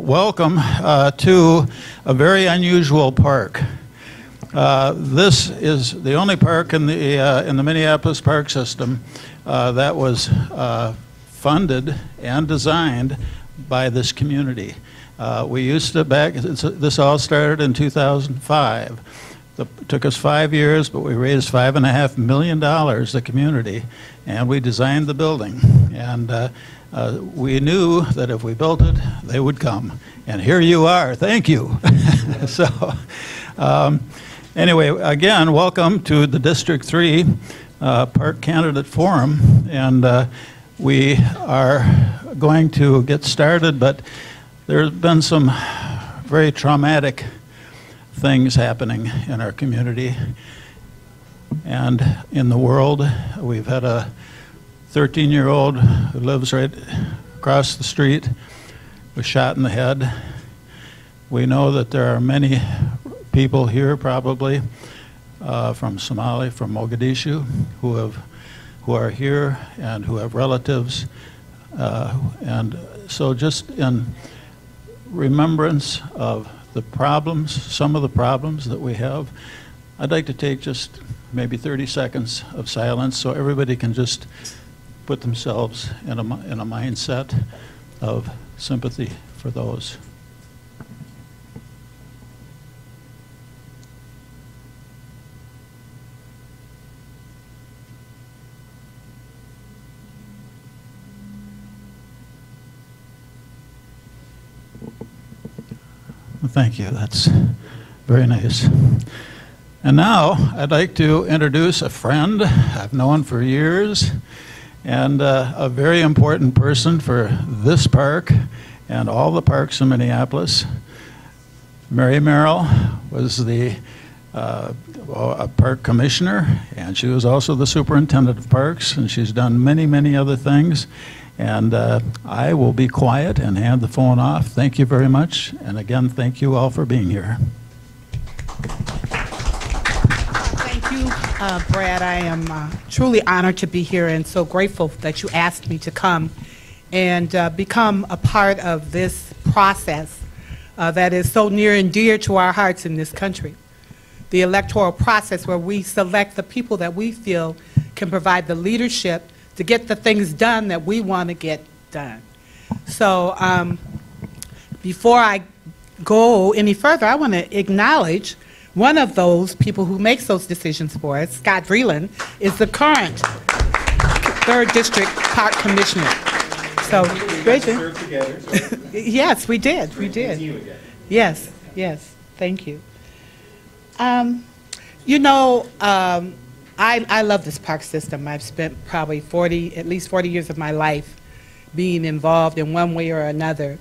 welcome to a very unusual park. This is the only park in the Minneapolis park system that was funded and designed by this community. We used to this all started in 2005. It took us 5 years, but we raised $5.5 million, the community, and we designed the building. And we knew that if we built it, they would come. And here you are. Thank you. So, anyway, again, welcome to the District 3 Park Candidate Forum. And we are going to get started, but there's been some very traumatic things happening in our community and in the world. We've had a 13-year-old who lives right across the street was shot in the head. We know that there are many people here probably from Somalia, from Mogadishu, who are here and who have relatives. And so just in remembrance of the problems, some of the problems that we have, I'd like to take just maybe 30 seconds of silence so everybody can just put themselves in a mindset of sympathy for those. Thank you. That's very nice. And now I'd like to introduce a friend I've known for years and a very important person for this park and all the parks in Minneapolis. Mary Merrill was a park commissioner, and she was also the superintendent of parks, and she's done many, many other things. And I will be quiet and hand the phone off. Thank you very much. And again, thank you all for being here. Thank you, Brad. I am truly honored to be here and so grateful that you asked me to come and become a part of this process that is so near and dear to our hearts in this country. The electoral process where we select the people that we feel can provide the leadership to get the things done that we want to get done. So before I go any further, I want to acknowledge one of those people who makes those decisions for us. Scott Breeland is the current 3rd District Park Commissioner. So, great. Yes, we did. We did. Yes, yes. Thank you. You know, I love this park system. I've spent probably at least 40 years of my life being involved in one way or another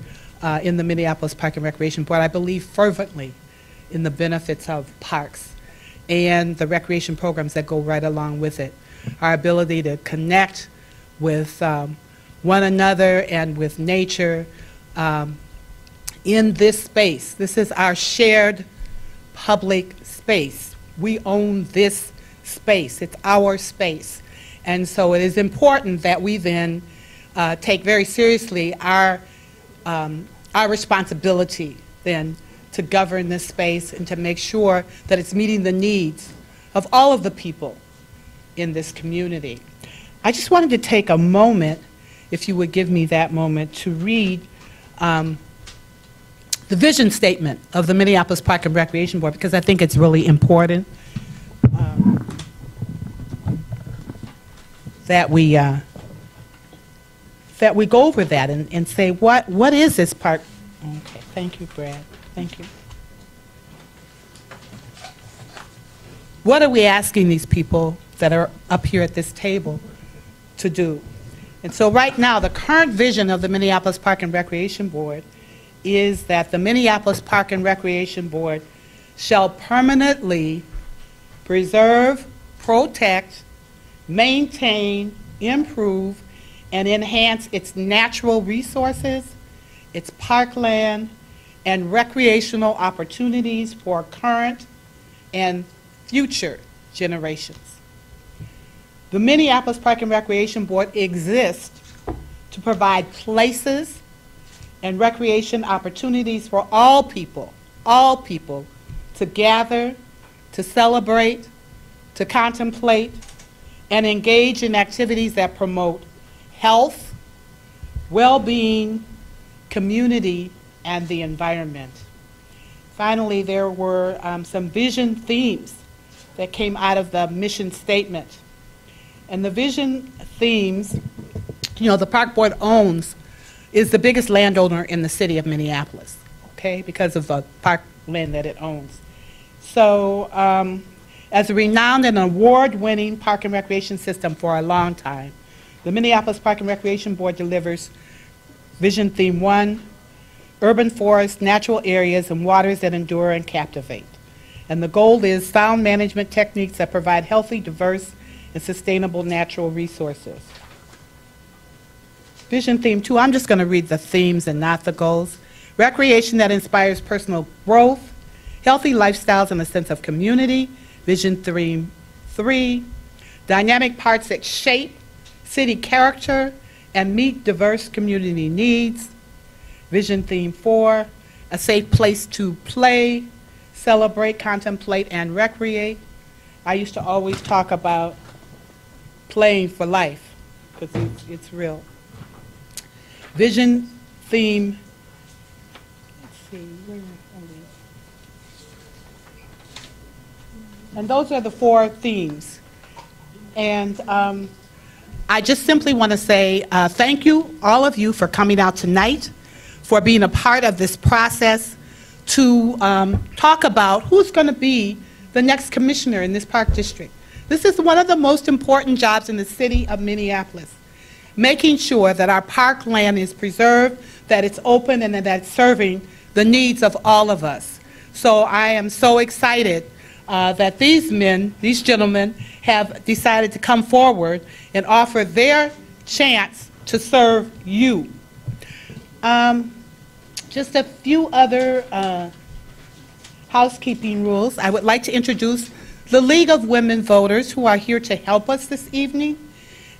in the Minneapolis Park and Recreation Board. I believe fervently in the benefits of parks and the recreation programs that go right along with it. Our ability to connect with one another and with nature in this space. This is our shared public space. We own this space. It's our space. And so it is important that we then take very seriously our responsibility then to govern this space and to make sure that it's meeting the needs of all of the people in this community. I just wanted to take a moment, if you would give me that moment, to read the vision statement of the Minneapolis Park and Recreation Board, because I think it's really important that we go over that and say what is this park? Okay, thank you, Brad. Thank you. What are we asking these people that are up here at this table to do? And so right now, the current vision of the Minneapolis Park and Recreation Board is that the Minneapolis Park and Recreation Board shall permanently preserve, protect, maintain, improve, and enhance its natural resources, its parkland, and recreational opportunities for current and future generations. The Minneapolis Park and Recreation Board exists to provide places and recreation opportunities for all people to gather, to celebrate, to contemplate, and engage in activities that promote health, well-being, community, and the environment. Finally, there were some vision themes that came out of the mission statement. And the vision themes, you know, the Park Board is the biggest landowner in the city of Minneapolis, okay, because of the park land that it owns. So, as a renowned and award-winning park and recreation system for a long time, the Minneapolis Park and Recreation Board delivers Vision Theme 1, urban forests, natural areas, and waters that endure and captivate. And the goal is sound management techniques that provide healthy, diverse, and sustainable natural resources. Vision Theme 2, I'm just going to read the themes and not the goals. Recreation that inspires personal growth, healthy lifestyles and a sense of community. Vision Theme 3, dynamic parks that shape city character and meet diverse community needs. Vision Theme 4, a safe place to play, celebrate, contemplate, and recreate. I used to always talk about playing for life, because it's real. Vision Theme, let's see, where are we? And those are the 4 themes. And I just simply want to say thank you, all of you, for coming out tonight, for being a part of this process to talk about who's going to be the next commissioner in this park district. This is one of the most important jobs in the city of Minneapolis, making sure that our park land is preserved, that it's open, and that it's serving the needs of all of us. So I am so excited that these gentlemen, have decided to come forward and offer their chance to serve you. Just a few other housekeeping rules. I would like to introduce the League of Women Voters, who are here to help us this evening.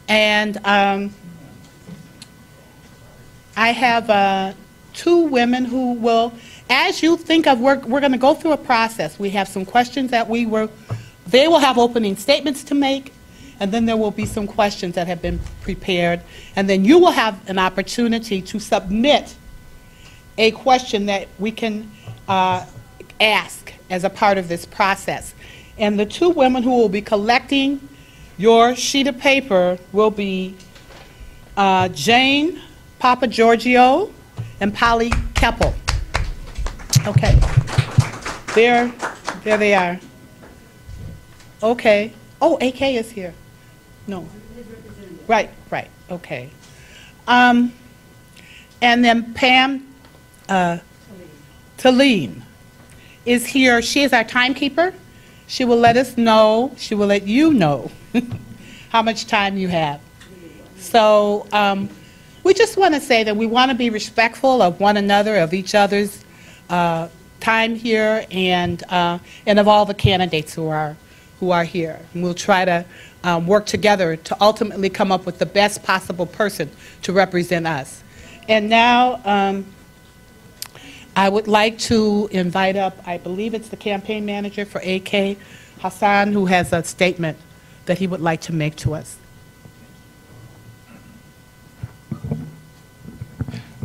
And I have 2 women who will, as you think of, we're going to go through a process. We have some questions that they will have opening statements to make, and then there will be some questions that have been prepared, and then you will have an opportunity to submit a question that we can ask as a part of this process. And the 2 women who will be collecting your sheet of paper will be Jane Papagiorgio and Polly Keppel. Okay. There they are. Okay. Oh, AK is here. No. Right, okay. And then Pam Talene is here. She is our timekeeper. She will let us know, she will let you know how much time you have. So we just want to say that we want to be respectful of one another, of each other's time here, and of all the candidates who are here. And we'll try to work together to ultimately come up with the best possible person to represent us. And now I would like to invite up, I believe it's the campaign manager for AK, Hassan, who has a statement that he would like to make to us.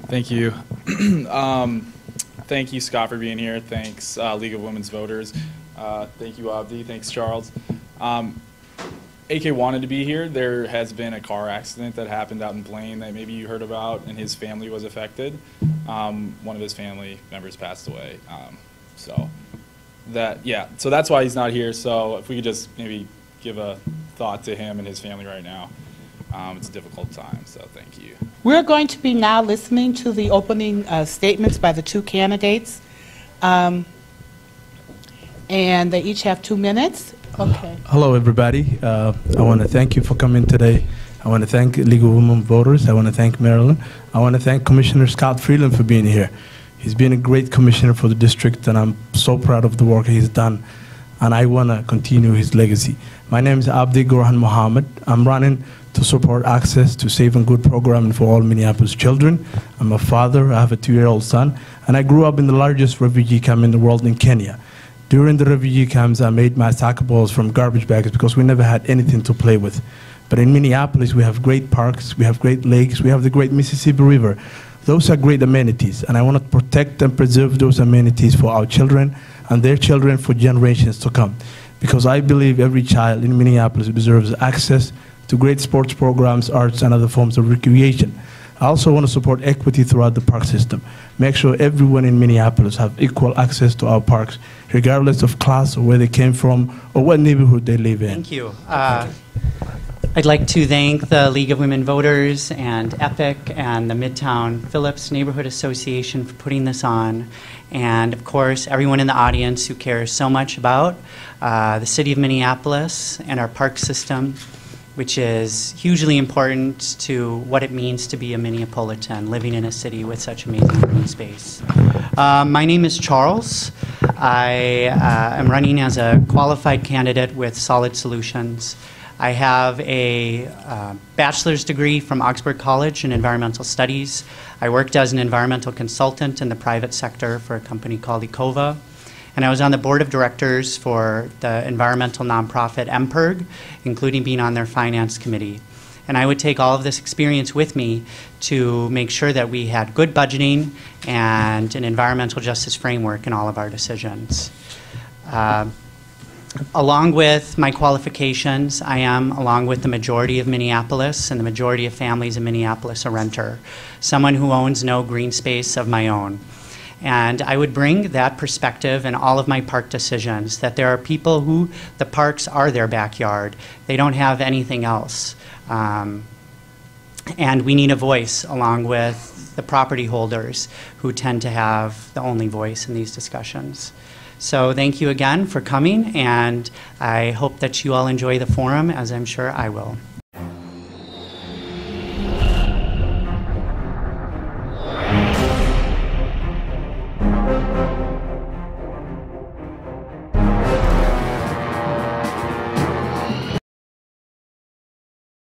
Thank you. Thank you, Scott, for being here. Thanks, League of Women's Voters. Thank you, Abdi. Thanks, Charles. AK wanted to be here. There has been a car accident that happened out in Blaine that maybe you heard about, and his family was affected. One of his family members passed away. So that's why he's not here. So if we could just maybe give a thought to him and his family right now. It's a difficult time, so thank you. We're going to be now listening to the opening statements by the 2 candidates. And they each have 2 minutes. Okay. Hello, everybody. I want to thank you for coming today. I want to thank League of Women Voters. I want to thank Marilyn. I want to thank Commissioner Scott Breeland for being here. He's been a great commissioner for the district, and I'm so proud of the work he's done. and I want to continue his legacy. My name is Abdul Goren Mohammed. I'm running to support access to safe and good programming for all Minneapolis children. I'm a father, I have a 2-year-old son, and I grew up in the largest refugee camp in the world in Kenya. During the refugee camps, I made my soccer balls from garbage bags because we never had anything to play with. But in Minneapolis, we have great parks, we have great lakes, we have the great Mississippi River. Those are great amenities, and I want to protect and preserve those amenities for our children and their children for generations to come. Because I believe every child in Minneapolis deserves access to great sports programs, arts, and other forms of recreation. I also want to support equity throughout the park system. Make sure everyone in Minneapolis have equal access to our parks, regardless of class or where they came from or what neighborhood they live in. Thank you. I'd like to thank the League of Women Voters and EPIC and the Midtown Phillips Neighborhood Association for putting this on, and of course everyone in the audience who cares so much about the city of Minneapolis and our park system, which is hugely important to what it means to be a Minneapolitan living in a city with such amazing green space. My name is Charles. I am running as a qualified candidate with Solid Solutions. I have a bachelor's degree from Augsburg College in environmental studies. I worked as an environmental consultant in the private sector for a company called Ecova. And I was on the board of directors for the environmental nonprofit MPIRG, including being on their finance committee. And I would take all of this experience with me to make sure that we had good budgeting and an environmental justice framework in all of our decisions. Along with my qualifications, I am, along with the majority of Minneapolis and the majority of families in Minneapolis, a renter, someone who owns no green space of my own. And I would bring that perspective in all of my park decisions, that there are people who the parks are their backyard. They don't have anything else. And we need a voice along with the property holders who tend to have the only voice in these discussions. So thank you again for coming, and I hope that you all enjoy the forum, as I'm sure I will.